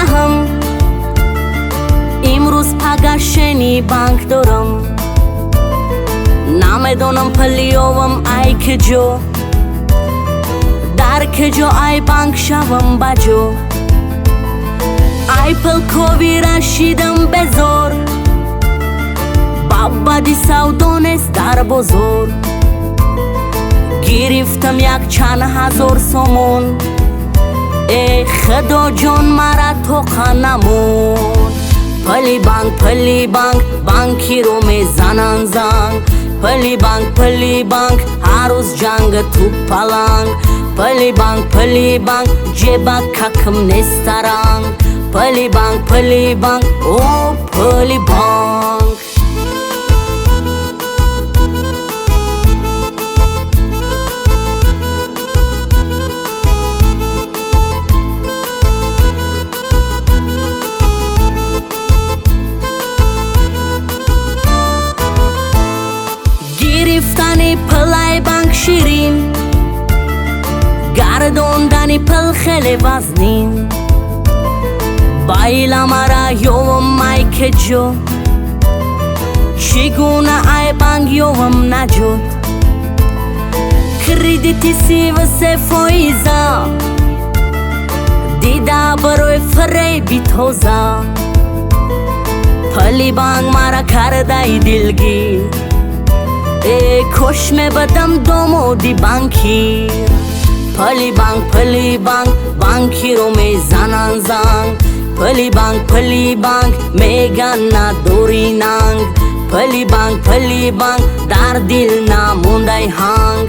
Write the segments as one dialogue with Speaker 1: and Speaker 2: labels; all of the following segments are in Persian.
Speaker 1: هم امروز پگشنی بانک دارم نمیدونم پلیوم ای کجا در کجا ای بانک شوم بجا ای پلکوی رشیدم بزار بابا دی سودانست در بزرگ گرفتم یک چند هزار سومون ای خدا جان مرا تو خانمون پلی بانک بانکی رو میزنن زنگ پلی بانک هر روز جنگ تو پلنگ پلی بانک جیبا ککم نسترنگ پلی بانک او پلی بانک گرفتنی پلای بانک شیرین گردوندنی پل خیلی وزنین بایلا مرا یوم مای کجا چگونه ای بانک یوم نجود کردیتی 33 فایزا دیده بروی فریبی توزا پلی بانک مرا کرده ای دلگیر ای کش می بدم دومودی بانکی پلی بانک بانکی رو میزنن زنگ پلی بانک میگن نداری ننگ پلی بانک در دل نمونده هنگ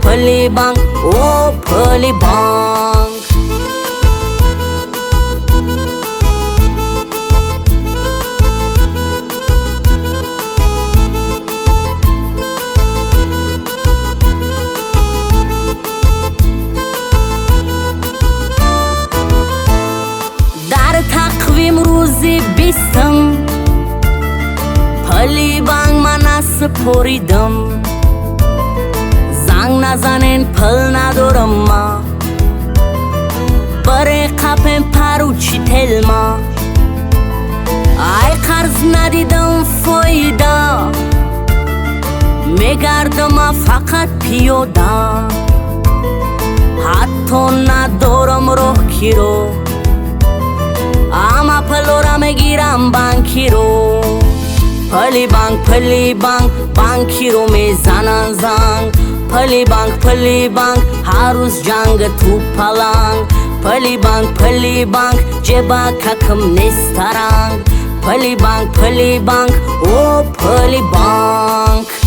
Speaker 1: پلی بانک او پلی بانک تقویم روزی 20 پلی بانک من سپریدم زنگ نزنین پل ندارم ما برای قپم پروچی تل ما ای قرض ندیدم فایده میگردم فقط پیاده حتی ندارم روح کی رو اما پلو را میگیرم بانکی رو پلی بانک بانکی رو میزنن زنگ پلی بانک هر روز جنگ تو پلنگ پلی بانک جیبا ککم نسترنگ پلی بانک او پلی بانک